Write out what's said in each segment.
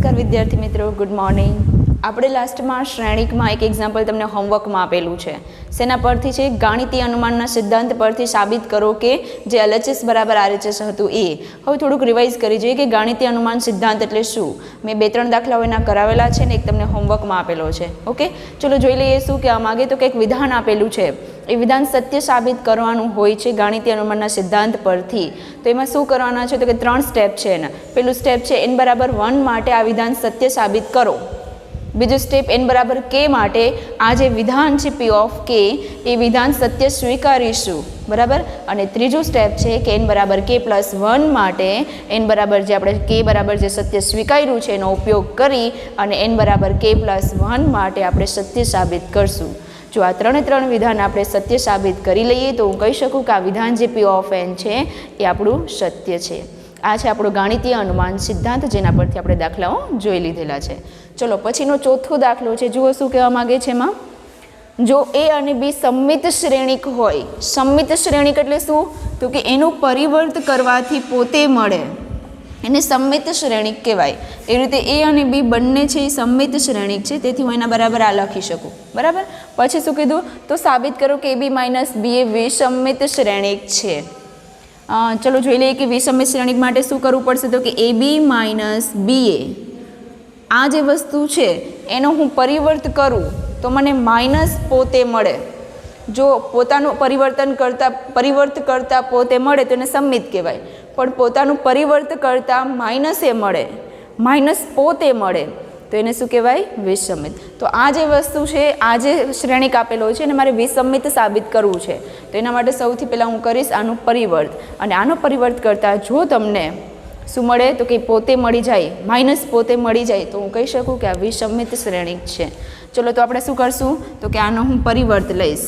નમસ્કાર વિદ્યાર્થી મિત્રો, ગુડ મોર્નિંગ. આપણે લાસ્ટમાં શ્રેણિકમાં એક એક્ઝામ્પલ તમને હોમવર્કમાં આપેલું છે. શેના પરથી છે? ગાણિતીય અનુમાનના સિદ્ધાંત પરથી સાબિત કરો કે જે LHS બરાબર RHS હતું એ. હવે થોડુંક રિવાઇઝ કરી જોઈએ કે ગાણિતીય અનુમાન સિદ્ધાંત એટલે શું. મેં 2-3 દાખલાઓ એના કરાવેલા છે ને એક તમને હોમવર્કમાં આપેલો છે. ઓકે, ચલો જોઈ લઈએ શું કહેવા માગે. તો કંઈક વિધાન આપેલું છે, એ વિધાન સત્ય સાબિત કરવાનું હોય છે ગાણિતીય અનુમાનના સિદ્ધાંત પરથી. તો એમાં શું કરવાના છે? તો કે 3 સ્ટેપ છે એના. પેલું સ્ટેપ છે n બરાબર 1 માટે આ વિધાન સત્ય સાબિત કરો. બીજું સ્ટેપ n બરાબર k માટે આ જે વિધાન છે p ઓફ k એ વિધાન સત્ય સ્વીકારીશું, બરાબર. અને ત્રીજું સ્ટેપ છે કે n બરાબર k પ્લસ 1 માટે n બરાબર જે આપણે k બરાબર જે સત્ય સ્વીકાર્યું છે એનો ઉપયોગ કરી અને n બરાબર k પ્લસ 1 માટે આપણે સત્ય સાબિત કરશું. જો આ 3 વિધાન આપણે સત્ય સાબિત કરી લઈએ તો હું કહી શકું કે આ વિધાન જે p ઓફ n છે એ આપણું સત્ય છે. આ છે આપણો ગાણિતીય અનુમાન સિદ્ધાંત, જેના પરથી આપણે દાખલાઓ જોઈ લીધેલા છે. ચલો પછીનો ચોથો દાખલો છે. જુઓ શું કહેવા માગે છે એમાં. જો a અને b સમમિત શ્રેણિક હોય. સમમિત શ્રેણિક એટલે શું? તો કે એનું પરિવર્ત કરવાથી પોતે મળે, એને સમમિત શ્રેણિક કહેવાય. એ રીતે a અને b બંને છે એ સમમિત શ્રેણિક છે, તેથી હું એના બરાબર આ લખી શકું, બરાબર. પછી શું કીધું? તો સાબિત કરો કે ab માઇનસ b એ વિસમિત શ્રેણિક છે. ચલો જોઈ લઈએ કે વિસમિત શ્રેણિક માટે શું કરવું પડશે. તો કે ab માઇનસ ba આ જે વસ્તુ છે એનો હું પરિવર્ત કરું તો મને માઇનસ પોતે મળે. જો પોતાનું પરિવર્ત કરતા પોતે મળે તો એને સમમિત કહેવાય. પણ પોતાનું પરિવર્ત કરતા માઇનસ એ મળે, માઇનસ પોતે મળે તો એને શું કહેવાય? વિસમિત. તો આ જે વસ્તુ છે, આ જે શ્રેણિક આપેલો છે એને મારે વિસમિત સાબિત કરવું છે. તો એના માટે સૌથી પહેલાં હું કરીશ આનું પરિવર્ત. અને આનો પરિવર્ત કરતાં જો તમને શું મળે તો કે પોતે મળી જાય, માઇનસ પોતે મળી જાય તો હું કહી શકું કે આ વિસમિત શ્રેણિક છે. ચલો તો આપણે શું કરશું? તો કે આનો હું પરિવર્ત લઈશ.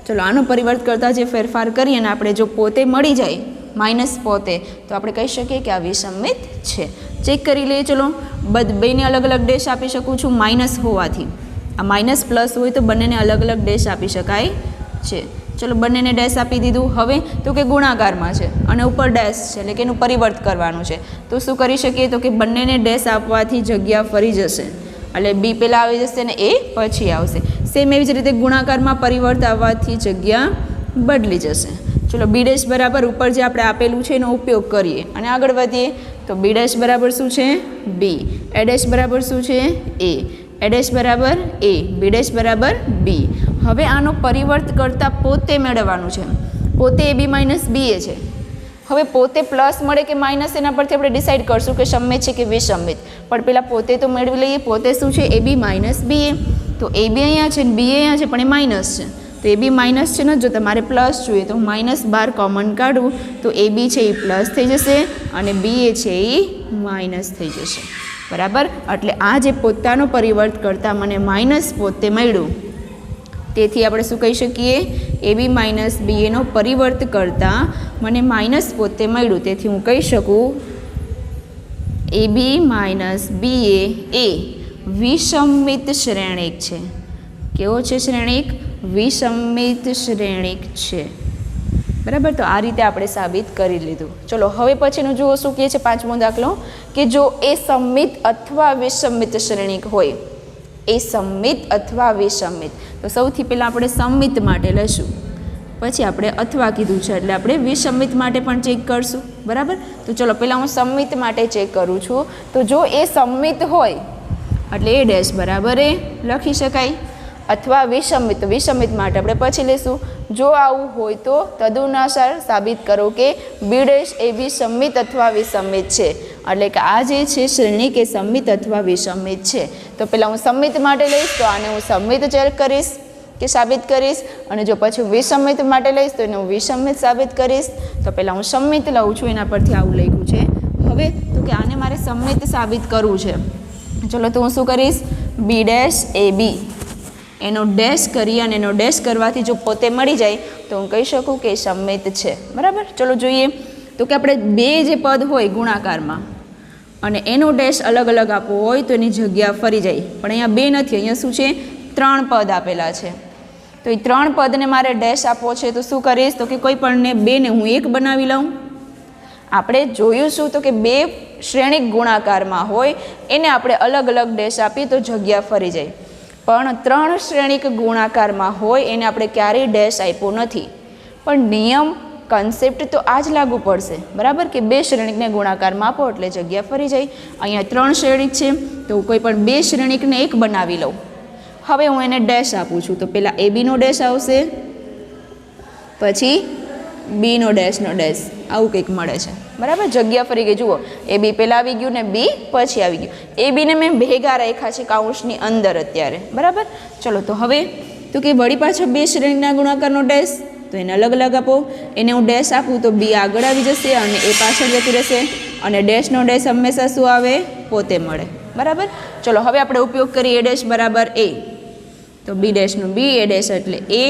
ચલો આનો પરિવર્ત કરતાં જે ફેરફાર કરીએ અને આપણે જો પોતે મળી જાય, માઇનસ પોતે, તો આપણે કહી શકીએ કે આ વિસમિત છે. ચેક કરી લઈએ. ચલો બેને અલગ અલગ ડેશ આપી શકું છું માઇનસ હોવાથી. આ માઇનસ પ્લસ હોય તો બંનેને અલગ અલગ ડેશ આપી શકાય છે. ચલો બંનેને ડેશ આપી દીધું. હવે તો કે ગુણાકારમાં છે અને ઉપર ડેશ છે એટલે કે એનું પરિવર્ત કરવાનું છે. તો શું કરી શકીએ? તો કે બંનેને ડેશ આપવાથી જગ્યા ફરી જશે, એટલે b પહેલાં આવી જશે અને a પછી આવશે. સેમ એવી જ રીતે ગુણાકારમાં પરિવર્ત આવવાથી જગ્યા બદલી જશે. ચલો b ડેશ બરાબર ઉપર જે આપણે આપેલું છે એનો ઉપયોગ કરીએ અને આગળ વધીએ. તો b ડેશ બરાબર શું છે? b. a ડેશ બરાબર શું છે? a. a ડેશ બરાબર a. b ડેશ બરાબર b. હવે આનો પરિવર્ત કરતાં પોતે મેળવવાનું છે. પોતે ab માઇનસ ba છે. હવે પોતે પ્લસ મળે કે માઇનસ એના પરથી આપણે ડિસાઇડ કરશું કે સમમિત છે કે વિસમિત. પણ પહેલાં પોતે તો મેળવી લઈએ. પોતે શું છે? ab minus ba. તો ab અહીંયા છે ને ba અહીંયા છે પણ એ માઇનસ છે. તો ab માઇનસ છે ને, જો તમારે પ્લસ જોઈએ તો માઇનસ બાર કોમન કાઢું તો ab છે એ પ્લસ થઈ જશે અને ba છે એ માઇનસ થઈ જશે, બરાબર. એટલે આ જે પોતાનો પરિવર્ત કરતાં મને માઇનસ પોતે મળ્યું, તેથી આપણે શું કહી શકીએ? ab માઇનસ baનો પરિવર્ત કરતાં મને માઇનસ પોતે મળ્યું, તેથી હું કહી શકું ab માઇનસ ba એ વિસમિત શ્રેણિક છે. કેવો છે શ્રેણિક? વિસમિત શ્રેણિક છે, બરાબર. તો આ રીતે આપણે સાબિત કરી લીધું. ચલો હવે પછીનું જુઓ શું કહે છે. 5મો દાખલો કે જો એ સમમિત અથવા વિસમિત શ્રેણિક હોય. એ સમમિત અથવા વિસમિત. તો સૌથી પહેલાં આપણે સમમિત માટે લઈશું, પછી આપણે અથવા કીધું છે એટલે આપણે વિસમિત માટે પણ ચેક કરશું, બરાબર. તો ચલો પહેલાં હું સમમિત માટે ચેક કરું છું. તો જો એ સમમિત હોય એટલે એ ડેશ બરાબર એ લખી શકાય. અથવા વિસમિત, તો વિસમિત માટે આપણે પછી લઈશું. જો આવું હોય તો તદનુસાર સાબિત કરો કે b ડેશ એ વિસમિત અથવા વિસમિત છે. એટલે કે આ જે છે શ્રેણિક એ સમમિત અથવા વિસમિત છે. તો પહેલાં હું સમમિત માટે લઈશ તો આને હું સમમિત ચેક કરીશ કે સાબિત કરીશ, અને જો પછી વિસમિત માટે લઈશ તો એને હું વિસમિત સાબિત કરીશ. તો પહેલાં હું સમમિત લઉં છું, એના પરથી આવું લખ્યું છે. હવે તો કે આને મારે સમમિત સાબિત કરવું છે. ચલો તો હું શું કરીશ? b ડેશ એ b એનો ડેશ કરી અને એનો ડેશ કરવાથી જો પોતે મળી જાય તો હું કહી શકું કે સમમિત છે, બરાબર. ચલો જોઈએ. તો કે આપણે બે જે પદ હોય ગુણાકારમાં અને એનો ડેશ અલગ અલગ આપવો હોય તો એની જગ્યા ફરી જાય. પણ અહીંયા બે નથી, અહીંયા શું છે? 3 પદ આપેલા છે. તો એ 3 પદને મારે ડેશ આપવો છે તો શું કરીશ? તો કે કોઈ પણને 2ને હું 1 બનાવી લઉં. આપણે જોયું શું? તો કે બે શ્રેણિક ગુણાકારમાં હોય એને આપણે અલગ અલગ ડેશ આપીએ તો જગ્યા ફરી જાય, પણ 3 શ્રેણિક ગુણાકારમાં હોય એને આપણે ક્યારેય ડેશ આપ્યો નથી. પણ નિયમ કન્સેપ્ટ તો આ જ લાગુ પડશે, બરાબર, કે 2 શ્રેણિકને ગુણાકારમાં આપો એટલે જગ્યા ફરી જાય. અહીંયા 3 શ્રેણિક છે તો કોઈ પણ 2 શ્રેણિકને 1 બનાવી લઉં. હવે હું એને ડેશ આપું છું તો પહેલાં એબીનો ડેશ આવશે, પછી બીનો ડેશનો ડેશ, આવું કંઈક મળે છે, બરાબર. જગ્યા ફરી ગઈ. જુઓ, એ બી પહેલાં આવી ગયું ને બી પછી આવી ગયું. એ બીને મેં ભેગા રાખ્યા છે કાઉન્સની અંદર અત્યારે, બરાબર. ચલો તો હવે તો કે વળી પાછો 2 શ્રેણીના ગુણાકારનો ડેશ, તો એને અલગ અલગ આપો. એને હું ડેશ આપું તો બી આગળ આવી જશે અને એ પાછળ જતી રહેશે, અને ડેશનો ડેશ હંમેશા શું આવે? પોતે મળે, બરાબર. ચલો હવે આપણે ઉપયોગ કરીએ એ ડેશ બરાબર એ, તો બી ડેશનું બી, એ ડેશ એટલે એ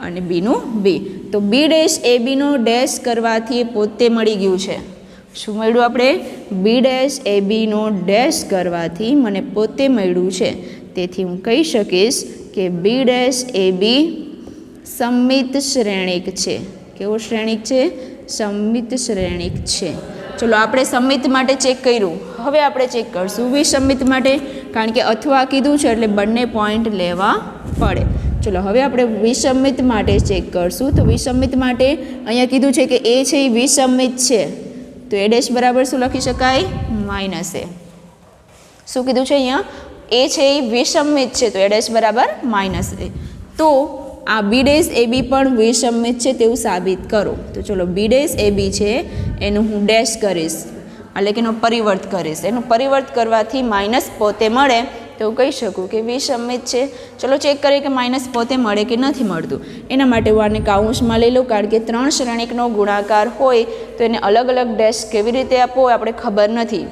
અને બીનું બી. તો બી ડેશ એ બીનો ડેશ કરવાથી પોતે મળી ગયું છે. શું મળ્યું આપણે? બી ડેશ એ બીનો ડેશ કરવાથી મને પોતે મળ્યું છે. તેથી હું કહી શકીશ કે બી ડેશ એ બી સમમિત શ્રેણિક છે. કેવો શ્રેણિક છે? સમમિત શ્રેણિક છે. ચલો આપણે સમમિત માટે ચેક કર્યું, હવે આપણે ચેક કરશું વિસમિત માટે, કારણ કે અથવા કીધું છે એટલે બંને પોઈન્ટ લેવા પડે. ચલો હવે આપણે વિસમિત માટે ચેક કરશું. તો વિસમિત માટે અહીંયા કીધું છે કે એ છે એ વિસમિત છે, તો એ ડેશ બરાબર શું લખી શકાય? માઇનસ એ. શું કીધું છે અહીંયા? એ છે એ વિસમિત છે, તો એ ડેશ બરાબર માઇનસ એ. તો આ બી ડેશ એ બી પણ વિસમિત છે તેવું સાબિત કરો. તો ચલો બી ડેશ એ બી છે એનું હું ડેશ કરીશ, એટલે કે એનો પરિવર્ત કરીશ. એનું પરિવર્ત કરવાથી માઇનસ પોતે મળે તો હું કહી શકું કે વિસમિત છે. ચલો ચેક કરીએ કે માઇનસ પોતે મળે કે નથી મળતું. એના માટે હું આને કાઉન્સમાં લઈ લઉં, કારણ કે 3 શ્રેણિકનો ગુણાકાર હોય તો એને અલગ અલગ ડેશ કેવી રીતે આપવો એ આપણે ખબર નથી,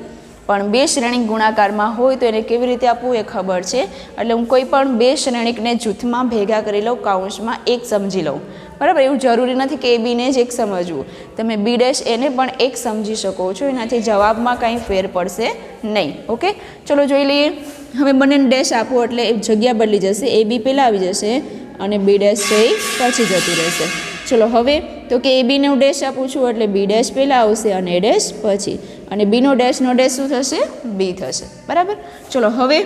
પણ 2 શ્રેણિક ગુણાકારમાં હોય તો એને કેવી રીતે આપવું એ ખબર છે. એટલે હું કોઈ પણ 2 શ્રેણિકને જૂથમાં ભેગા કરી લઉં, કાઉન્સમાં 1 સમજી લઉં, બરાબર. એવું જરૂરી નથી કે એ બીને જ 1 સમજવું, તમે બી ડેશ એને પણ 1 સમજી શકો છો, એનાથી જવાબમાં કાંઈ ફેર પડશે નહીં. ઓકે, ચલો જોઈ લઈએ. હવે બંનેને ડેશ આપો એટલે જગ્યા બદલી જશે, એ બી પહેલાં આવી જશે અને બી ડેશ છે એ પછી જતું રહેશે. ચલો હવે તો કે એ બીને હું ડેશ આપું છું એટલે બી ડેશ પહેલાં આવશે અને એ ડેશ પછી, અને બીનો ડેશનો ડેશ શું થશે? બી થશે, બરાબર. ચલો હવે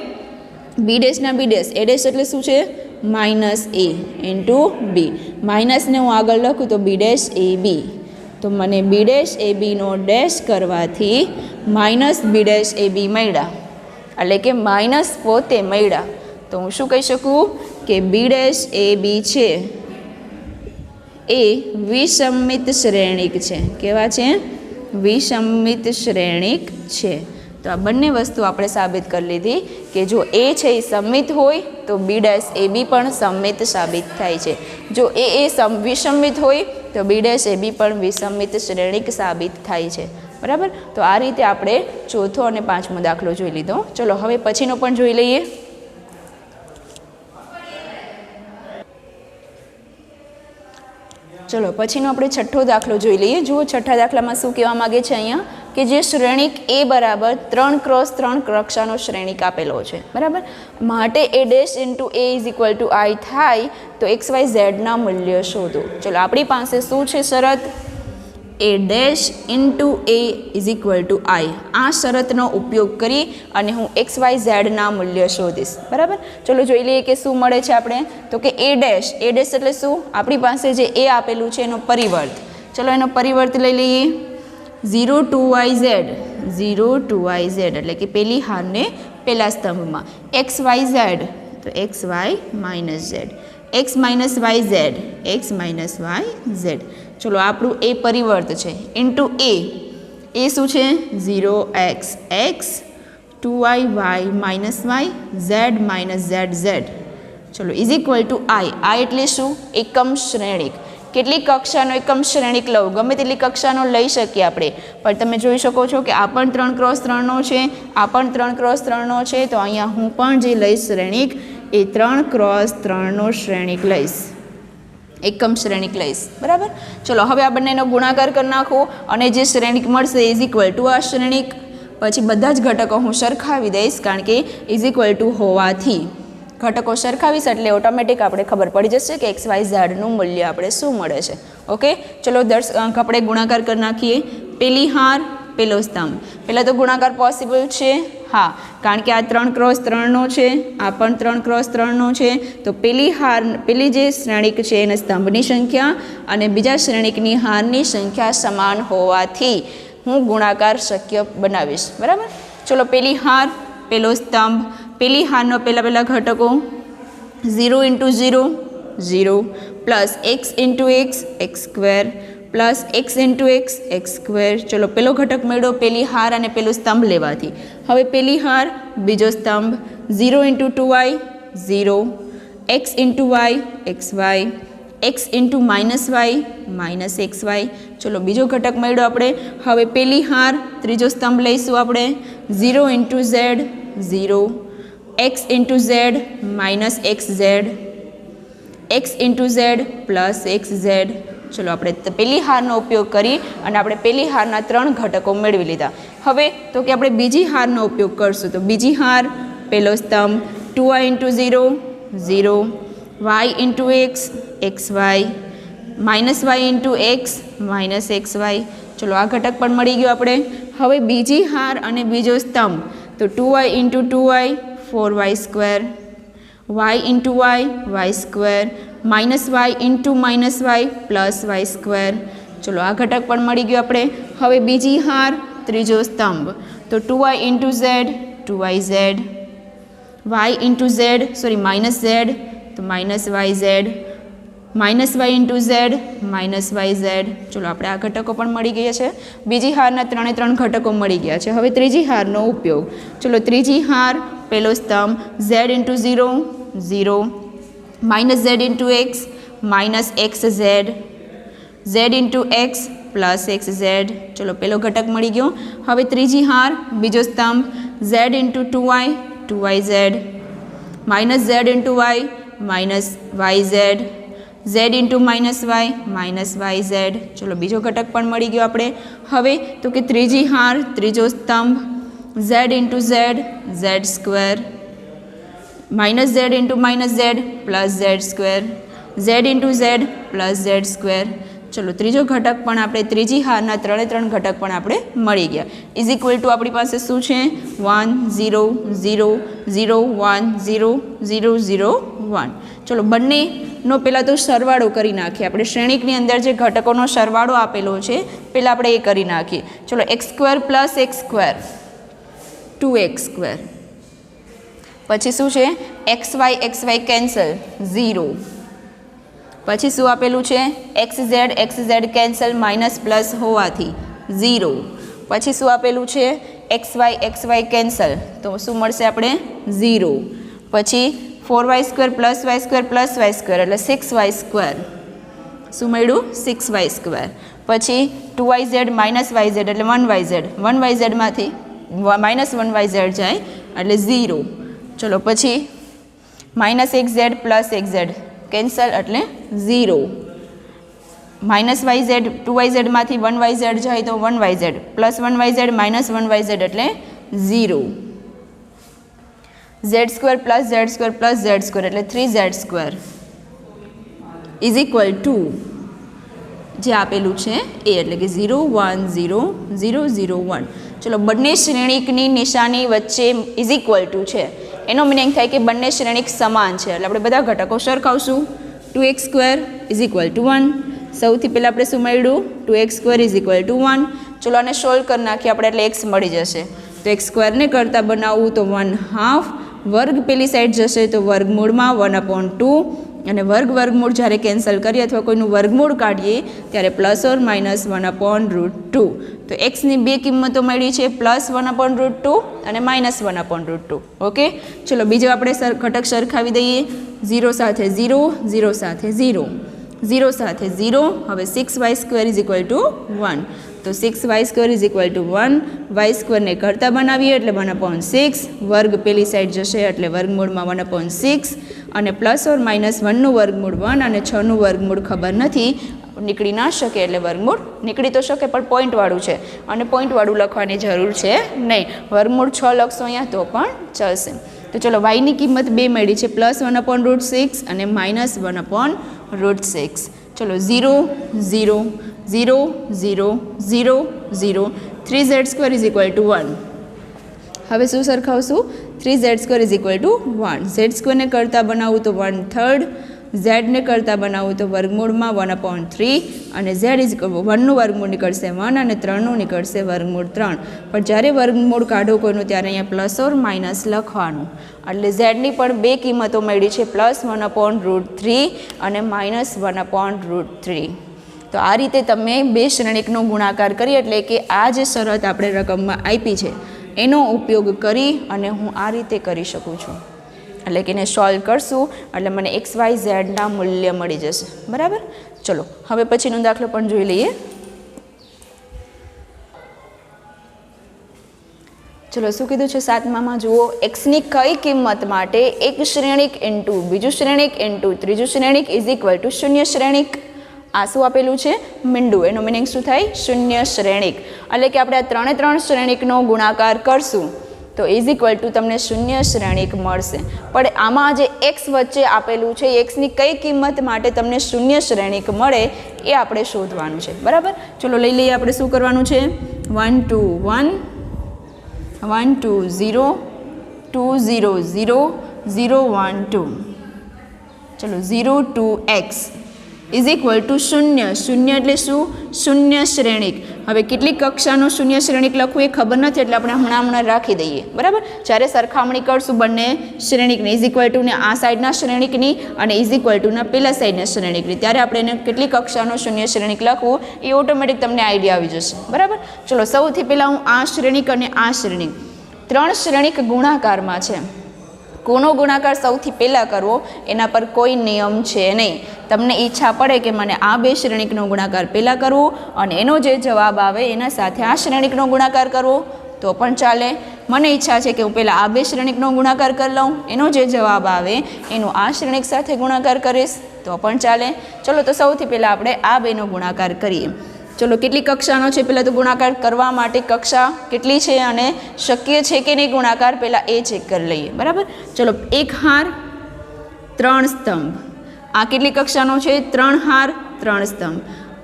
બી ડેશના બી ડેશ, એ ડેશ એટલે શું છે? માઇનસ એ ઇન્ટુ બી. માઇનસને હું આગળ લખું તો બી ડેશ એ બી, તો મને બી ડેશ એ બીનો ડેશ કરવાથી માઇનસ બી ડેશ એ બી મળ્યા, એટલે કે માઇનસ પોતે મળ્યા. તો હું શું કહી શકું કે બી ડેશ એ બી છે એ વિસમિત શ્રેણિક છે. કેવા છે? વિસમિત શ્રેણિક છે. તો આ બંને વસ્તુ આપણે સાબિત કરી લીધી કે જો એ છે એ સમમિત હોય તો બી ડેશ એ બી પણ સમમિત સાબિત થાય છે. જો એ વિસમિત હોય તો બી ડેશ એ બી પણ વિસમિત શ્રેણિક સાબિત થાય છે, બરાબર. તો આ રીતે આપણે ચોથો અને 5મો દાખલો જોઈ લીધો. ચલો હવે પછીનો પણ જોઈ લઈએ. ચલો પછીનો આપણે 6થો દાખલો જોઈ લઈએ. જુઓ 6થા દાખલામાં શું કહેવા માગે છે અહીંયા, કે જે શ્રેણિક એ બરાબર 3x3 કક્ષાનો શ્રેણિક આપેલો છે, બરાબર. માટે A dash into A is equal to I થાય તો XYZના મૂલ્ય શોધો. ચલો આપણી પાસે શું છે શરત? A dash into A is equal to I. આ શરતનો ઉપયોગ કરી અને હું XYZના મૂલ્ય શોધીશ, બરાબર. ચલો જોઈ લઈએ કે શું મળે છે આપણે. તો કે એ ડેશ એટલે શું? આપણી પાસે જે એ આપેલું છે એનો પરિવર્ત. ચલો એનો પરિવર્ત લઈ લઈએ. 0 to YZ, 0 to YZ એટલે કે પેલી હારને પહેલા સ્તંભમાં. XYZ તો XY minus Z, X minus YZ, X minus YZ. ચલો આપણું એ પરિવર્ત છે ઇન્ટુ એ શું છે? 0x x 2y y minus y z minus z z. ચલો ઇઝ ઇક્વલ ટુ આઈ. આ એટલે શું? એકમ શ્રેણિક. કેટલી કક્ષાનો એકમ શ્રેણિક લઉં? ગમે તેટલી કક્ષાનો લઈ શકીએ આપણે, પણ તમે જોઈ શકો છો કે આ પણ 3x3નો છે, આ પણ 3x3નો છે, તો અહીંયા હું પણ જે લઈશ શ્રેણિક એ 3x3નો શ્રેણિક લઈશ, એકમ શ્રેણિક લઈશ, બરાબર. ચલો હવે આ બંનેનો ગુણાકાર કરી નાખો અને જે શ્રેણિક મળશે ઇઝ ઇક્વલ ટુ આ શ્રેણિક. પછી બધા જ ઘટકો હું સરખાવી દઈશ, કારણ કે ઇઝ ઇક્વલ ટુ હોવાથી ઘટકો સરખાવીશ એટલે ઓટોમેટિક આપણે ખબર પડી જશે કે XYZનું મૂલ્ય આપણે શું મળે છે. ઓકે, ચલો આપણે ગુણાકાર કરી નાખીએ. પેલી હાર પેલો સ્તંભ. પહેલાં તો ગુણાકાર પોસિબલ છે? હા, કારણ કે આ 3 × 3નો છે, આ પણ 3 × 3નો છે. તો પેલી જે શ્રેણિક છે એના સ્તંભની સંખ્યા અને બીજા શ્રેણિકની હારની સંખ્યા સમાન હોવાથી હું ગુણાકાર શક્ય બનાવીશ. બરાબર? ચલો, પેલી હાર પેલો સ્તંભ. પેલી હારનો પહેલા ઘટકો 0 × 0 0 plus x × x x² plus x × x x². ચલો, પેલો ઘટક મેળવો પેલી હાર અને પેલું સ્તંભ લેવાથી. હવે પેલી હાર બીજો સ્તંભ 0 × 2y 0 x × y xy x × -y -xy. ચલો, બીજો ઘટક મેળવો આપણે. હવે પેલી હાર ત્રીજો સ્તંભ લઈશું આપણે 0 × z 0 x × z -xz x × z +xz. ચલો, આપણે પેલી હારનો ઉપયોગ કરી અને આપણે પેલી હારના 3 ઘટકો મેળવી લીધા. હવે તો કે આપણે બીજી હારનો ઉપયોગ કરશું. તો બીજી હાર પેલો સ્તંભ 2y × 0 0 y × x xy -y × x -xy. ચલો, આ ઘટક પણ મળી ગયો આપણે. હવે બીજી હાર અને બીજો સ્તંભ તો 2y × 2y 4y² y × y y² -y × -y +y². ચલો, આ ઘટક પણ મળી ગયો આપણે. હવે બીજી હાર ત્રીજો સ્તંભ તો 2y × z 2yz y × z -z તો -yz -y × z -yz. ચલો, આપણે આ ઘટકો પણ મળી ગયા છે. બીજી હારના 3 ઘટકો મળી ગયા છે. હવે ત્રીજી હારનો ઉપયોગ. ચલો, ત્રીજી હાર પેલો સ્તંભ z × 0 0 -z × x -xz z × x +xz. ચલો, પેલો ઘટક મળી ગયો. હવે ત્રીજી હાર બીજો સ્તંભ z × 2y 2yz -z × y -yz z × -y -yz. ચલો, બીજો ઘટક પણ મળી ગયો આપણે. હવે તો કે ત્રીજી હાર ત્રીજો સ્તંભ z × z z² -z × -z +z² z × z +z². ચલો, ત્રીજો ઘટક પણ આપણે ત્રીજી હારના 3 ઘટક પણ આપણે મળી ગયા. = આપણી પાસે શું છે? 1 0 0 0 1 0 0 0 1. ચલો, બંનેનો પહેલાં તો સરવાળો કરી નાખીએ. આપણે શ્રેણિકની અંદર જે ઘટકોનો સરવાળો આપેલો છે પહેલાં આપણે એ કરી નાખીએ. ચલો, x² + x² 2x². પછી શું છે? xy cancel 0. પછી શું આપેલું છે? xz કેન્સલ માઇનસ પ્લસ હોવાથી 0. પછી શું આપેલું છે? xy કેન્સલ તો શું મળશે આપણે? 0. પછી 4y² + y² + y² એટલે 6y². શું મળ્યું? 6y². પછી 2yz - yz એટલે 1yz 1yzમાંથી -1yz જાય એટલે 0. ચલો, પછી -xz + xz કેન્સલ એટલે 0. -yz 2yzમાંથી 1yz જાય તો 1yz +1yz -1yz એટલે 0. z² + z² + z² એટલે 3z² = જે આપેલું છે એ એટલે કે 0 1 0 0 0 1. ચલો, બંને શ્રેણિકની નિશાની વચ્ચે = છે. એનો મિનિંગ થાય કે બંને શ્રેણિક સમાન છે એટલે આપણે બધા ઘટકો સરખાવશું. 2x² = 1. સૌથી પહેલાં આપણે શું મળ્યું? 2x² = 1. ચલો, આને સોલ્વ કરી નાખીએ આપણે એટલે x મળી જશે. તો x² ને કરતાં બનાવવું તો 1/2. વર્ગ પેલી સાઈડ જશે તો વર્ગમૂળમાં 1/2 અને વર્ગમૂળ જ્યારે કેન્સલ કરીએ અથવા કોઈનું વર્ગમૂળ કાઢીએ ત્યારે +or -1/√2. તો xની બે કિંમતો મળી છે +1/√2 અને -1/√2. ઓકે. ચલો, બીજો આપણે ઘટક સરખાવી દઈએ. 0 સાથે 0 0 સાથે 0 0 સાથે 0. હવે 6y² = 1. તો 6y² = 1. y² ને કરતાં બનાવીએ એટલે 1/6. વર્ગ પેલી સાઈડ જશે એટલે વર્ગમૂળમાં 1/6 અને +or-1નું વર્ગમૂળ 1 અને 6નું વર્ગમૂળ ખબર નથી, નીકળી ના શકે એટલે વર્ગમૂળ નીકળી તો શકે પણ પોઈન્ટવાળું છે અને પોઈન્ટવાળું લખવાની જરૂર છે નહીં. વર્ગમૂળ 6 લખશો અહીંયા તો પણ ચાલશે. તો ચલો, yની કિંમત 2 મળી છે +1/√6 અને -1/√6. ચલો, 0 0 0 0 0 0 3z² ઇઝ ઇક્વલ ટુ 1. હવે શું સરખાવશું? 3z² is equal two 1. z² ને કરતાં બનાવવું તો 1/3, z ને કરતાં બનાવવું તો વર્ગમૂળમાં 1/3 અને z ઇઝ 1નું વર્ગમૂળ નીકળશે 1 અને 3નું નીકળશે વર્ગમૂળ 3. પણ જ્યારે વર્ગમૂળ કાઢો કોઈનું ત્યારે અહીંયા પ્લસ ઓર માઇનસ લખવાનું. એટલે ઝેડની પણ બે કિંમતો મળી છે, +1/√3 અને -1/√3. તો આ રીતે તમે બે શ્રેણિકનો ગુણાકાર કરી એટલે કે આ જે શરત આપણે રકમમાં આપી છે એનો ઉપયોગ કરી અને હું આ રીતે કરી શકું છું. એટલે કે એને સોલ્વ કરશું એટલે મને XYZના મૂલ્ય મળી જશે. બરાબર. ચલો હવે પછીનો દાખલો પણ જોઈ લઈએ. ચલો શું કીધું છે 7મામાં જુઓ, એક્સની કઈ કિંમત માટે એક શ્રેણિક ઇન્ટુ બીજું શ્રેણિક ઇન્ટુ ત્રીજું શ્રેણિક ઇઝ ઇક્વલ ટુ શૂન્ય શ્રેણિક. આ શું આપેલું છે? મીંડું. એનો મિનિંગ શું થાય? શૂન્ય શ્રેણિક. એટલે કે આપણે આ 3 શ્રેણિકનો ગુણાકાર કરશું તો ઇઝ ઇક્વલ ટુ તમને શૂન્ય શ્રેણિક મળશે. પણ આમાં જે એક્સ વચ્ચે આપેલું છે એક્સની કઈ કિંમત માટે તમને શૂન્ય શ્રેણિક મળે એ આપણે શોધવાનું છે. બરાબર. ચલો લઈ લઈએ આપણે શું કરવાનું છે. 1 2 1 1 2 0 2 0 0 0 1 2. ચલો 0 2 x ઇઝ ઇક્વલ ટુ શૂન્ય. શૂન્ય એટલે શું? શૂન્ય શ્રેણિક. હવે કેટલી કક્ષાનો શૂન્ય શ્રેણિક લખવું એ ખબર નથી એટલે આપણે હમણાં રાખી દઈએ. બરાબર. જ્યારે સરખામણી કરશું બંને શ્રેણિકની ઇઝ ઇક્વલ ટુ ને આ સાઈડના શ્રેણિકની અને ઇઝ ઇક્વલ ટુના પેલા સાઈડના શ્રેણિકની, ત્યારે આપણે એને કેટલી કક્ષાનો શૂન્ય શ્રેણિક લખવું એ ઓટોમેટિક તમને આઈડિયા આવી જશે. બરાબર. ચલો સૌથી પહેલાં હું આ શ્રેણિક અને આ શ્રેણિક 3 શ્રેણિક ગુણાકારમાં છે. કોનો ગુણાકાર સૌથી પહેલાં કરવો એના પર કોઈ નિયમ છે નહીં. તમને ઈચ્છા પડે કે મને આ બે શ્રેણિકનો ગુણાકાર પહેલાં કરવો અને એનો જે જવાબ આવે એના સાથે આ શ્રેણિકનો ગુણાકાર કરવો તો પણ ચાલે. મને ઈચ્છા છે કે હું પહેલાં આ બે શ્રેણિકનો ગુણાકાર કરી લઉં, એનો જે જવાબ આવે એનો આ શ્રેણિક સાથે ગુણાકાર કરીશ તો પણ ચાલે. ચલો તો સૌથી પહેલાં આપણે આ બેનો ગુણાકાર કરીએ. ચલો કેટલી કક્ષાનો છે પહેલાં તો ગુણાકાર કરવા માટે કક્ષા કેટલી છે અને શક્ય છે કે નહીં ગુણાકાર પહેલાં એ ચેક કરી લઈએ. બરાબર. ચલો 1 હાર 3 સ્તંભ. આ કેટલી કક્ષાનો છે? 3 હાર 3 સ્તંભ.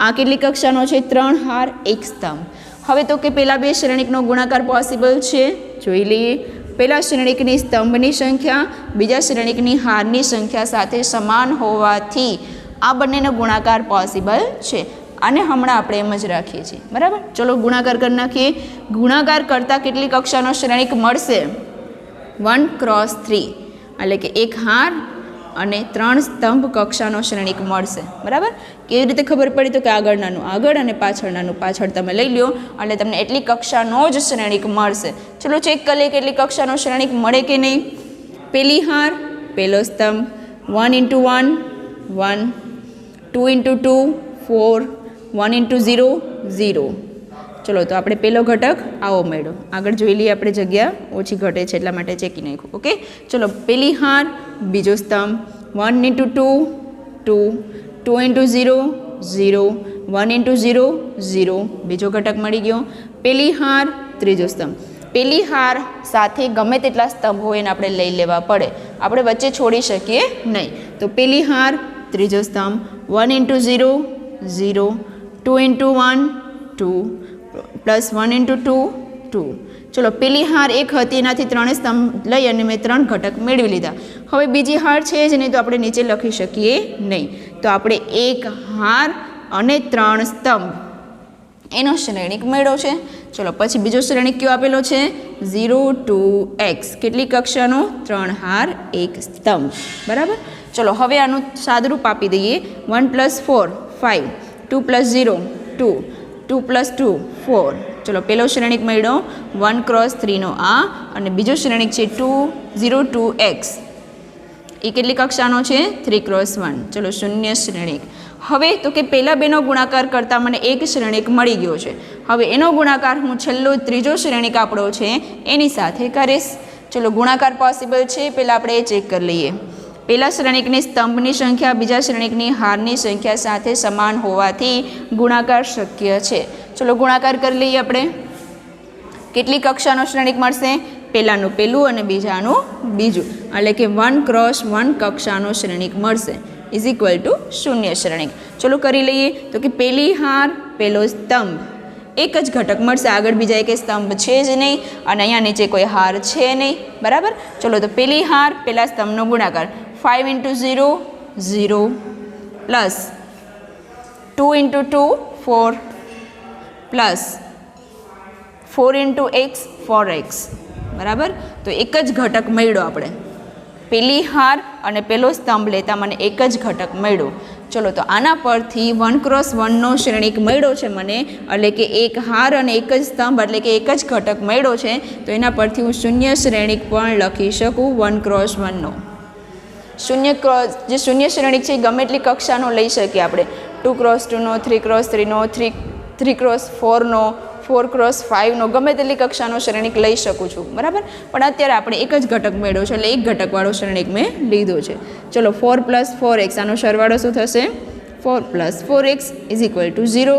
આ કેટલી કક્ષાનો છે? 3 હાર 1 સ્તંભ. હવે તો કે પહેલાં બે શ્રેણિકનો ગુણાકાર પોસિબલ છે. જોઈ લઈએ. પહેલા શ્રેણિકની સ્તંભની સંખ્યા બીજા શ્રેણિકની હારની સંખ્યા સાથે સમાન હોવાથી આ બંનેનો ગુણાકાર પોસિબલ છે. આને હમણાં આપણે એમ જ રાખીએ છીએ. બરાબર. ચલો ગુણાકાર કરી નાખીએ. ગુણાકાર કરતાં કેટલી કક્ષાનો શ્રેણિક મળશે? 1×3 એટલે કે 1 હાર અને 3 સ્તંભ કક્ષાનો શ્રેણિક મળશે. બરાબર. કેવી રીતે ખબર પડી? તો કે આગળનાનું આગળ અને પાછળનાનું પાછળ તમે લઈ લો એટલે તમને એટલી કક્ષાનો જ શ્રેણિક મળશે. ચલો ચેક કરી લઈએ કેટલી કક્ષાનો શ્રેણિક મળે કે નહીં. પહેલી હાર પહેલો સ્તંભ 1 × 1 1 2 × 2 4 1 × 0 0. ચલો તો આપણે પહેલો ઘટક આવો મળ્યો. આગળ જોઈ લઈએ આપણે, જગ્યા ઓછી ઘટે છે એટલા માટે ચેકી નાખ્યું. ઓકે. ચલો પહેલી હાર બીજો સ્તંભ 1 × 2 2 2 × 0 0 1 × 0 0. બીજો ઘટક મળી ગયો. પહેલી હાર ત્રીજો સ્તંભ. પહેલી હાર સાથે ગમે તેટલા સ્તંભ હોય એને આપણે લઈ લેવા પડે, આપણે વચ્ચે છોડી શકીએ નહીં. તો પહેલી હાર ત્રીજો સ્તંભ 1 × 0 0 2 × 1 2 +1 × 2 2. ચલો પહેલી હાર એક હતી એનાથી 3 સ્તંભ લઈ અને મેં 3 ઘટક મેળવી લીધા. હવે બીજી હાર છે જ નહીં તો આપણે નીચે લખી શકીએ નહીં. તો આપણે 1 હાર અને 3 સ્તંભ એનો શ્રેણિક મેળવ્યો છે. ચલો પછી બીજો શ્રેણિક કયો આપેલો છે? 0 2 x. કેટલી કક્ષાનો? 3 હાર 1 સ્તંભ. બરાબર. ચલો હવે આનું સાદરૂપ આપી દઈએ. 1 + 4 5 2 + 0 2 2 + 2 4. ચલો પહેલો શ્રેણિક મળ્યો 1×3 નો આ અને બીજો શ્રેણિક છે 0 2 x. એ કેટલી કક્ષાનો છે? 3×1. ચલો શૂન્ય શ્રેણિક. હવે તો કે પહેલાં બેનો ગુણાકાર કરતાં મને એક શ્રેણિક મળી ગયો છે. હવે એનો ગુણાકાર હું છેલ્લો ત્રીજો શ્રેણિક આપણો છે એની સાથે કરીશ. ચલો ગુણાકાર પોસિબલ છે પહેલાં આપણે એ ચેક કરી લઈએ. પહેલા શ્રેણિકની સ્તંભની સંખ્યા બીજા શ્રેણિકની હારની સંખ્યા સાથે સમાન હોવાથી ગુણાકાર શક્ય છે. ચલો ગુણાકાર કરી લઈએ આપણે. કેટલી કક્ષાનો શ્રેણિક મળશે? પહેલાંનું પહેલું અને બીજાનું બીજું એટલે કે 1×1 કક્ષાનો શ્રેણિક મળશે. ઇઝ ઇક્વલ ટુ શૂન્ય શ્રેણિક. ચલો કરી લઈએ. તો કે પેલી હાર પેલો સ્તંભ એક જ ઘટક મળશે, આગળ બીજા એક સ્તંભ છે જ નહીં અને અહીંયા નીચે કોઈ હાર છે નહીં. બરાબર. ચલો તો પેલી હાર પેલા સ્તંભનો ગુણાકાર 5 × 0 0 પ્લસ 2 × 2 4 પ્લસ 4 × x 4x. બરાબર. તો એક જ ઘટક મળ્યો આપણે. પેલી હાર અને પેલો સ્તંભ લેતા મને એક જ ઘટક મળ્યો. ચલો તો આના પરથી 1 × 1નો શ્રેણિક મળ્યો છે મને, એટલે કે એક હાર અને એક જ સ્તંભ એટલે કે એક જ ઘટક મળ્યો છે. તો એના પરથી હું શૂન્ય શ્રેણિક પણ લખી શકું 1 × 1નો. જે શૂન્ય શ્રેણિક છે એ ગમે એટલી કક્ષાનો લઈ શકીએ આપણે. 2 × 2નો, 3 × 3નો, 3 × 4નો, 4 × 5નો, ગમે તેટલી કક્ષાનો શ્રેણિક લઈ શકું છું. બરાબર. પણ અત્યારે આપણે એક જ ઘટક મેળવ્યો છે એટલે એક ઘટકવાળો શ્રેણિક મેં લીધો છે. ચલો 4 + 4x આનો સરવાળો શું થશે? 4 + 4x ઇઝ ઇક્વલ ટુ 0.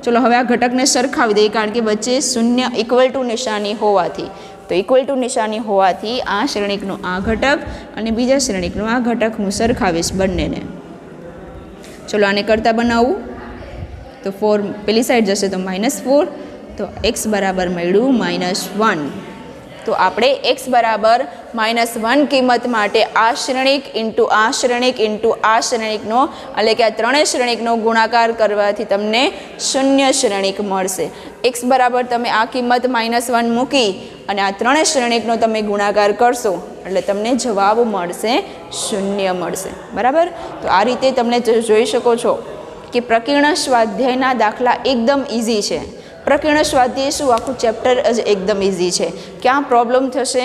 ચલો હવે આ ઘટકને સરખાવી દઈએ કારણ કે વચ્ચે શૂન્ય ઇક્વલ ટુ નિશાની હોવાથી. તો ઇક્વલ ટુ નિશાની હોવાથી આ શ્રેણિકનો આ ઘટક અને બીજા શ્રેણિકનો આ ઘટક હું સરખાવીશ બંનેને. ચલો આને કરતાં બનાવું તો 4 પેલી સાઈડ જશે તો -4. તો x બરાબર મળ્યું -1. તો આપણે x બરાબર -1 કિંમત માટે આ શ્રેણિક ઇન્ટુ આ શ્રેણિક ઇન્ટુ આ શ્રેણિકનો એટલે કે આ ત્રણેય શ્રેણિકનો ગુણાકાર કરવાથી તમને શૂન્ય શ્રેણિક મળશે. x બરાબર તમે આ કિંમત -1 મૂકી અને આ ત્રણેય શ્રેણિકનો તમે ગુણાકાર કરશો એટલે તમને જવાબ મળશે શૂન્ય મળશે. બરાબર. તો આ રીતે તમને જોઈ શકો છો કે પ્રકીર્ણ સ્વાધ્યાયના દાખલા એકદમ ઇઝી છે. પ્રકીર્ણ સ્વાધ્યાય શું આખું ચેપ્ટર જ એકદમ ઇઝી છે. ક્યાં પ્રોબ્લેમ થશે?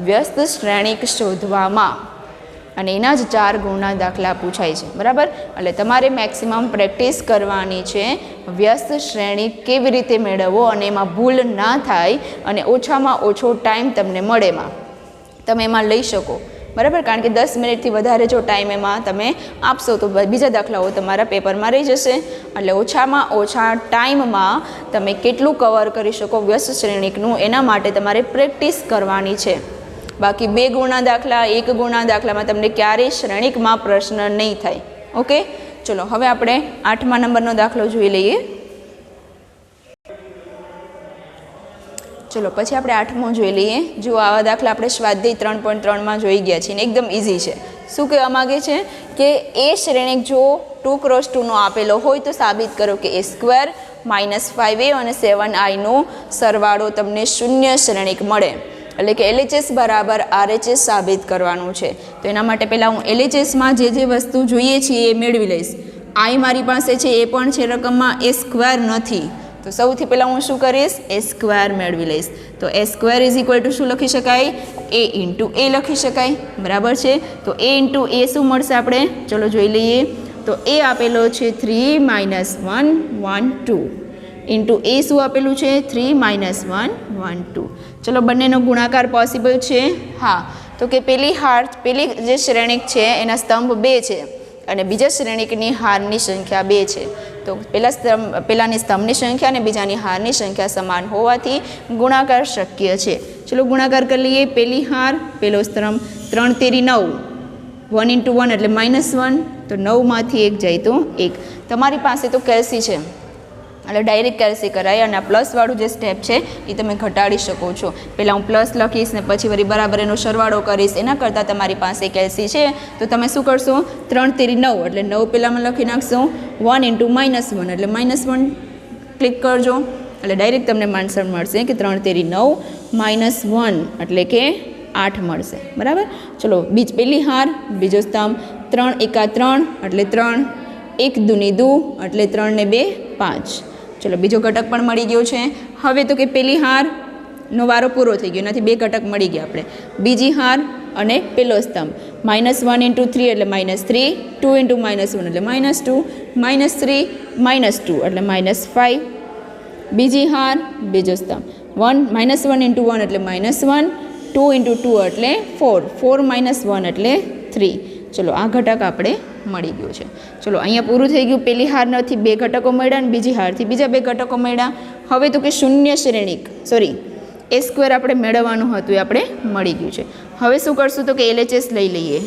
વ્યસ્ત શ્રેણિક શોધવામાં અને એના જ 4 ગુણના દાખલા પૂછાય છે. બરાબર. એટલે તમારે મેક્સિમમ પ્રેક્ટિસ કરવાની છે વ્યસ્ત શ્રેણિક કેવી રીતે મેળવવો અને એમાં ભૂલ ના થાય અને ઓછામાં ઓછો ટાઈમ તમને મળે એમાં તમે એમાં લઈ શકો. બરાબર. કારણ કે 10 મિનિટથી વધારે જો ટાઈમ એમાં તમે આપશો તો બીજા દાખલાઓ તમારા પેપરમાં રહી જશે. એટલે ઓછામાં ઓછા ટાઈમમાં તમે કેટલું કવર કરી શકો વ્યસ્ત શ્રેણિકનું એના માટે તમારે પ્રેક્ટિસ કરવાની છે. બાકી 2 ગુણના દાખલા 1 ગુણના દાખલામાં તમને ક્યારેય શ્રેણિકમાં પ્રશ્ન નહીં થાય. ઓકે. ચલો હવે આપણે 8મા નંબરનો દાખલો જોઈ લઈએ. ચલો પછી આપણે 8મો જોઈ લઈએ. જો આવા દાખલા આપણે સ્વાધ્યાય 3.3માં જોઈ ગયા છીએ ને એકદમ ઇઝી છે. શું કહેવા માગે છે કે એ શ્રેણિક જો 2 × 2નો આપેલો હોય તો સાબિત કરો કે a² -5a અને 7i નો સરવાળો તમને શૂન્ય શ્રેણિક મળે. એટલે કે LHS બરાબર RHS સાબિત કરવાનું છે. તો એના માટે પહેલાં હું LHSમાં જે વસ્તુ જોઈએ છીએ એ મેળવી લઈશ. i મારી પાસે છે એ પણ છે રકમમાં, a² નથી. તો સૌથી પહેલાં હું શું કરીશ? a² મેળવી લઈશ. તો a² ઇઝ ઇક્વલ ટુ શું લખી શકાય? a × a લખી શકાય. બરાબર છે. તો a × a શું મળશે આપણે? ચલો જોઈ લઈએ. તો a આપેલો છે 3 - 1 1 2 ઇન્ટુ a શું આપેલું છે? 3 - 1 1 2. ચલો બંનેનો ગુણાકાર પોસિબલ છે? હા. તો કે પેલી જે શ્રેણિક છે એના સ્તંભ 2 છે અને બીજા શ્રેણિકની હારની સંખ્યા 2 છે. તો પહેલાની સ્તંભની સંખ્યા અને બીજાની હારની સંખ્યા સમાન હોવાથી ગુણાકાર શક્ય છે. ચલો ગુણાકાર કરી લઈએ. પેલી હાર પેલો સ્તંભ 3 તેરી 9 1 × 1 એટલે -1. તો 9માંથી 1 જાય તો 1. તમારી પાસે તો કેલ્સી છે એટલે ડાયરેક્ટ કેલ્સી કરાય અને આ પ્લસવાળું જે સ્ટેપ છે એ તમે ઘટાડી શકો છો. પહેલાં હું પ્લસ લખીશ ને પછી વળી બરાબર એનો સરવાળો કરીશ. એના કરતાં તમારી પાસે કેલ્સી છે તો તમે શું કરશો? 3 તેરી 9 એટલે 9 પહેલાંમાં લખી નાખશો. 1 × -1 એટલે -1 ક્લિક કરજો એટલે ડાયરેક્ટ તમને આન્સર મળશે કે 3 તેરી 9 -1 એટલે કે 8 મળશે. બરાબર. ચલો પેલી હાર બીજો સ્તંભ 3 × 3 એટલે 3 1 × 2 એટલે 3 ને 2 5. ચલો બીજો ઘટક પણ મળી ગયો છે. હવે તો કે પેલી હારનો વારો પૂરો થઈ ગયો, એનાથી 2 ઘટક મળી ગયા આપણે. બીજી હાર અને પેલો સ્તંભ -1 × 3 એટલે -3 2 × -1 એટલે -2 -3 -2 એટલે -5. બીજી હાર બીજો સ્તંભ -1 × 1 એટલે -1 2 × 2 એટલે 4 4 - 1 એટલે 3. ચલો આ ઘટક આપણે મળી ગયો છે. ચલો અહીંયા પૂરું થઈ ગયું. પેલી હારથી 2 ઘટકો મળ્યા અને બીજી હારથી બીજા 2 ઘટકો મળ્યા. હવે તો કે શૂન્ય શ્રેણિક a² આપણે મેળવવાનું હતું એ આપણે મળી ગયું છે. હવે શું કરશું તો કે LHS લઈ લઈએ.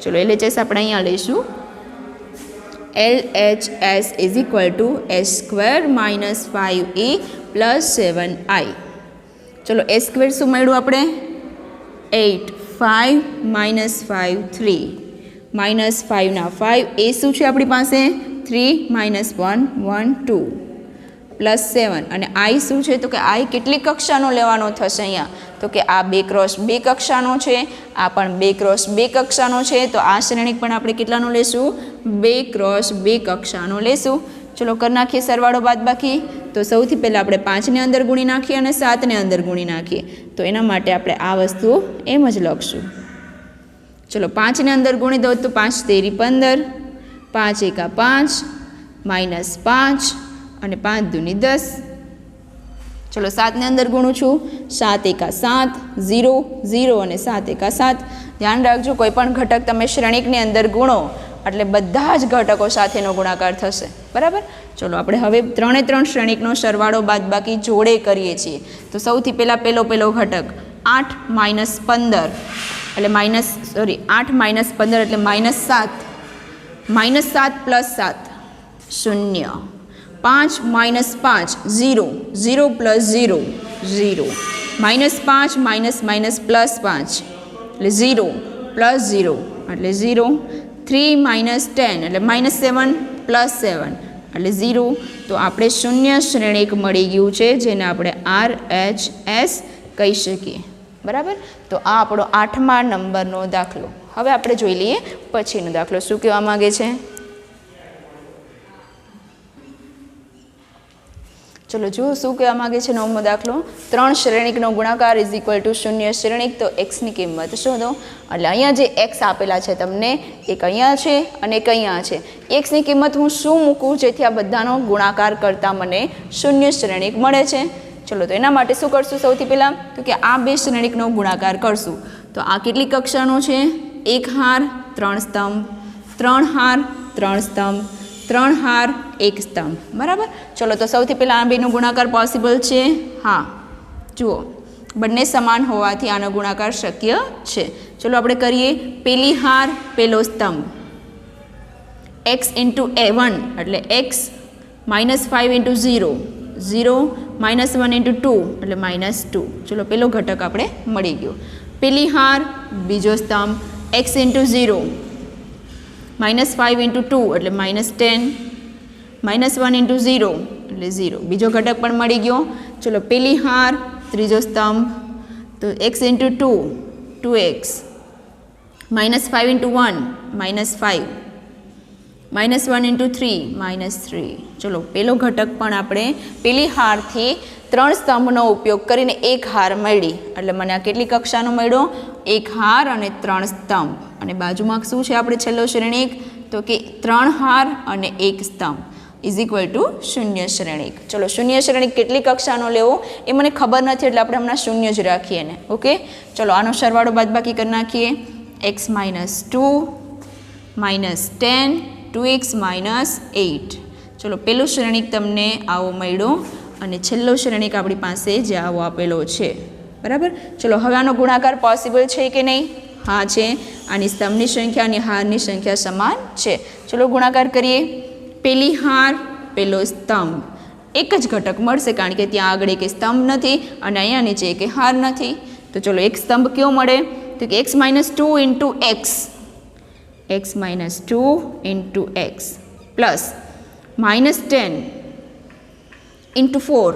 ચલો LHS આપણે અહીંયા લઈશું. LHS is equal two S square minus 5e plus 7i. ચલો એ સ્ક્વેર શું મળ્યું આપણે 8, 5 માઇનસ 5 3 માઇનસ 5ના 5 એ શું છે આપણી પાસે 3 માઇનસ 1 1 2 પ્લસ 7 અને આઈ શું છે તો કે આઈ કેટલી કક્ષાનો લેવાનો થશે અહીંયા તો કે આ 2 ક્રોસ 2 કક્ષાનો છે, આ પણ 2 ક્રોસ 2 કક્ષાનો છે, તો આ શ્રેણિક પણ આપણે કેટલાનો લેશું 2 ક્રોસ 2 કક્ષાનો લેશું. ચલો કરી નાખીએ સરવાળો બાદબાકી. તો સૌથી પહેલાં આપણે 5ને અંદર ગુણી નાખીએ અને 7ને અંદર ગુણી નાખીએ. તો એના માટે આપણે આ વસ્તુ એમ જ લખશું. ચલો 5ને અંદર ગુણી દો તો 5 તેરી 15, 5 એકા 5 માઇનસ 5 અને 5 દૂની 10. ચલો 7ને અંદર ગુણું છું 7 એકા 7 0 0 અને 7 એકા 7. ધ્યાન રાખજો કોઈ પણ ઘટક તમે શ્રેણિકની અંદર ગુણો એટલે બધા જ ઘટકો સાથેનો ગુણાકાર થશે. બરાબર. ચલો આપણે હવે 3 શ્રેણિકનો સરવાળો બાદબાકી જોડે કરીએ છીએ. તો સૌથી પહેલાં પહેલો ઘટક 8 માઇનસ 15 એટલે 8 માઇનસ 15 એટલે -7 -7 plus 7 0 5 minus 5 0 0 plus 0 0 -5 minus plus 5 એટલે 0 પ્લસ 0 એટલે 0 3 માઇનસ 10 એટલે -7 પ્લસ 7 એટલે 0. તો આપણે શૂન્ય શ્રેણિક મળી ગયું છે જેને આપણે RHS કહી શકીએ. બરાબર. તો આ આપણો 8મા નંબરનો દાખલો. હવે આપણે જોઈ લઈએ પછીનો દાખલો શું કહેવા માગે છે. ચલો જુઓ શું કહેવા માગે છે 9મો દાખલો. 3 શ્રેણિકનો ગુણાકાર ઇઝ ઇક્વલ ટુ શૂન્ય શ્રેણિક. તો એક્સની કિંમત શોધો. એટલે અહીંયા જે એક્સ આપેલા છે તમને એક અહીંયા છે અને એક અહીંયા છે. એક્સની કિંમત હું શું મૂકું જેથી આ બધાનો ગુણાકાર કરતાં મને શૂન્ય શ્રેણિક મળે છે. ચલો તો એના માટે શું કરશું સૌથી પહેલાં તો કે આ 2 શ્રેણિકનો ગુણાકાર કરશું. તો આ કેટલી કક્ષાનો છે 1 હાર 3 સ્તંભ 3 હાર 3 સ્તંભ 3 હાર 1 સ્તંભ. બરાબર. ચલો તો સૌથી પહેલાં આ બેનો ગુણાકાર પોસિબલ છે. હા જુઓ બંને સમાન હોવાથી આનો ગુણાકાર શક્ય છે. ચલો આપણે કરીએ. પહેલી હાર પહેલો સ્તંભ x ઇન્ટુ a1 એટલે x -5 ઇન્ટુ 0 0 -1 ઇન્ટુ 2 એટલે -2. ચલો પેલો ઘટક આપણે મળી ગયો. પેલી હાર બીજો સ્તંભ x ઇન્ટુ 0 -5 ઇન્ટુ 2 એટલે -10 -1 ઇન્ટુ 0 એટલે 0. બીજો ઘટક પણ મળી ગયો. ચલો પેલી હાર ત્રીજો સ્તંભ તો x into 2 2x -5 into 1 -5 -1 into 3 -3. ચલો પેલો ઘટક પણ આપણે પેલી હારથી 3 સ્તંભનો ઉપયોગ કરીને એક હાર મળી એટલે મને આ કેટલી કક્ષાનો મળ્યો 1 હાર અને 3 સ્તંભ. અને બાજુમાં શું છે આપણે છેલ્લો શ્રેણિક તો કે 3 હાર અને 1 સ્તંભ ઇઝ ઇક્વલ ટુ શૂન્ય શ્રેણિક. ચલો શૂન્ય શ્રેણિક કેટલી કક્ષાનો લેવો એ મને ખબર નથી એટલે આપણે હમણાં શૂન્ય જ રાખીએ ને. ઓકે. ચલો આનો સરવાળો બાદબાકી કરી નાખીએ. x -2 -10 2x -8. ચલો પેલું શ્રેણિક તમને આવો મળ્યો અને છેલ્લો શ્રેણિક આપણી પાસે જે આવો આપેલો છે. બરાબર. ચલો હવે આનો ગુણાકાર પોસિબલ છે કે નહીં. હા છે. આની સ્તંભની સંખ્યા અને હારની સંખ્યા સમાન છે. ચલો ગુણાકાર કરીએ. પેલી હાર પેલો સ્તંભ એક જ ઘટક મળશે કારણ કે ત્યાં આગળ એક સ્તંભ નથી અને અહીંયા નીચે એક હાર નથી. તો ચલો એક સ્તંભ કયો મળે તો કે x -2 into x x -2 into x plus -10 into 4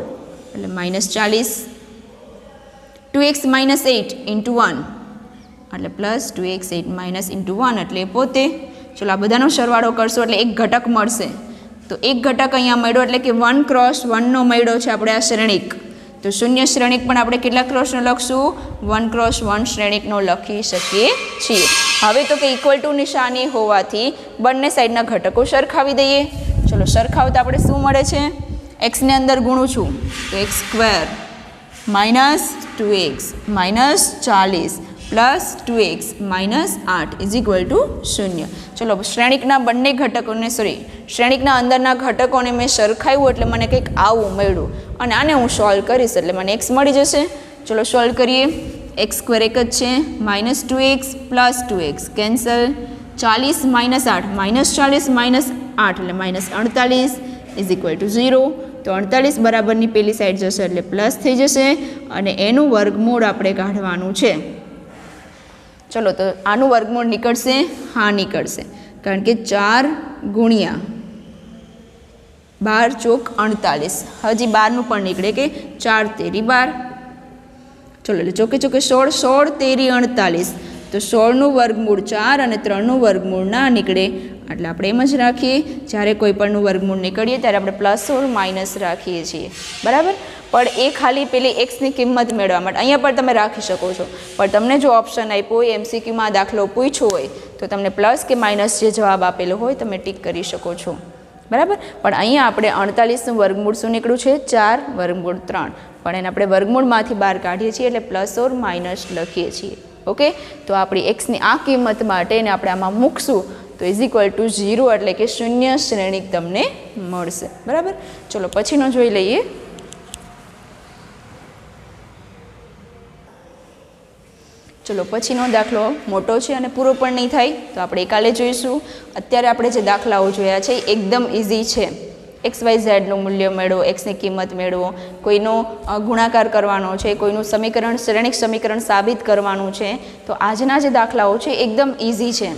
એટલે -40 2x -8 ઇન્ટુ 1 એટલે પ્લસ 2x 8 ઇન્ટુ 1 એટલે પોતે. ચલો આ બધાનો સરવાળો કરશો એટલે એક ઘટક મળશે. તો એક ઘટક અહીંયા મળ્યો એટલે કે 1 ક્રોસ 1નો મળ્યો છે આપણે આ શ્રેણિક. તો શૂન્ય શ્રેણિક પણ આપણે કેટલા ક્રોસનો લખશું 1 ક્રોસ 1 શ્રેણિકનો લખી શકીએ છીએ. હવે તો કે ઇક્વલ ટુ નિશાની હોવાથી બંને સાઈડના ઘટકો સરખાવી દઈએ. ચલો સરખાવતા આપણે શું મળે છે એક્સને અંદર ગુણું છું તો x square -2x -40 plus 2x -8 is equal two 0. ચલો શ્રેણિકના બંને ઘટકોને શ્રેણિકના અંદરના ઘટકોને મેં સરખાવ્યું એટલે મને કંઈક આવું મળ્યું અને આને હું સોલ્વ કરીશ એટલે મને x મળી જશે. ચલો સોલ્વ કરીએ. x સ્ક્વેર એક જ છે -2x પ્લસ 2x કેન્સલ 40 -8 -40 8 એટલે -48 ઇઝ ઇક્વલ ટુ 0. તો 48 બરાબરની પેલી સાઈડ જશે એટલે પ્લસ થઈ જશે અને એનું વર્ગમૂળ આપણે કાઢવાનું છે. ચલો તો આનું વર્ગમૂળ નીકળશે? હા નીકળશે, કારણ કે 4 ગુણ્યા 12 ચોક 48. હજી 12નું પણ નીકળે કે 4 તેરી 12. ચલો એટલે ચોકે ચોકે 16, 16 તેરી 48. તો 16નું વર્ગમૂળ 4 અને 3નું વર્ગમૂળ ના નીકળે, એટલે આપણે એમ જ રાખીએ. જ્યારે કોઈ પણનું વર્ગમૂળ નીકળીએ ત્યારે આપણે પ્લસ ઓર માઇનસ રાખીએ છીએ, બરાબર. પણ એ ખાલી પેલી એક્સની કિંમત મેળવવા માટે અહીંયા પણ તમે રાખી શકો છો. પણ તમને જો ઓપ્શન આપ્યો હોય, MCQમાં દાખલો પૂછ્યો હોય, તો તમને પ્લસ કે માઇનસ જે જવાબ આપેલો હોય તમે ટીક કરી શકો છો, બરાબર. પણ અહીંયા આપણે 48નું વર્ગમૂળ શું નીકળ્યું છે? 4 વર્ગમૂળ 3. પણ એને આપણે વર્ગમૂળમાંથી બહાર કાઢીએ છીએ એટલે પ્લસ ઓર માઇનસ લખીએ છીએ. ઓકે, તો આપણી એક્સની આ કિંમત માટે એને આપણે આમાં મૂકશું તો ઇઝ ઇક્વલ ટુ 0 એટલે કે શૂન્ય શ્રેણિક તમને મળશે, બરાબર. ચલો પછીનો જોઈ લઈએ. ચલો પછીનો દાખલો મોટો છે અને પૂરો પણ નહીં થાય, તો આપણે કાલે જોઈશું. અત્યારે આપણે જે દાખલાઓ જોયા છે એકદમ ઇઝી છે. XYZનું મૂલ્ય મેળવો, એક્સની કિંમત મેળવો, કોઈનો ગુણાકાર કરવાનો છે, કોઈનું સમીકરણ શ્રેણિક સમીકરણ સાબિત કરવાનું છે. તો આજના જે દાખલાઓ છે એકદમ ઇઝી છે,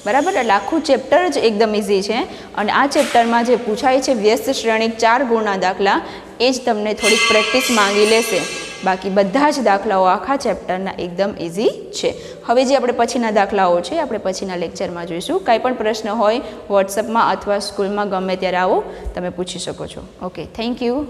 બરાબર. એટલે આખું ચેપ્ટર જ એકદમ ઇઝી છે. અને આ ચેપ્ટરમાં જે પૂછાય છે વ્યસ્ત શ્રેણિક 4 ગુણના દાખલા, એ જ તમને થોડીક પ્રેક્ટિસ માંગી લેશે. બાકી બધા જ દાખલાઓ આખા ચેપ્ટરના એકદમ ઇઝી છે. હવે જે આપણે પછીના દાખલાઓ છે આપણે પછીના લેક્ચરમાં જોઈશું. કાંઈ પણ પ્રશ્ન હોય વોટ્સઅપમાં અથવા સ્કૂલમાં ગમે ત્યારે આવો તમે પૂછી શકો છો. Okay, thank you.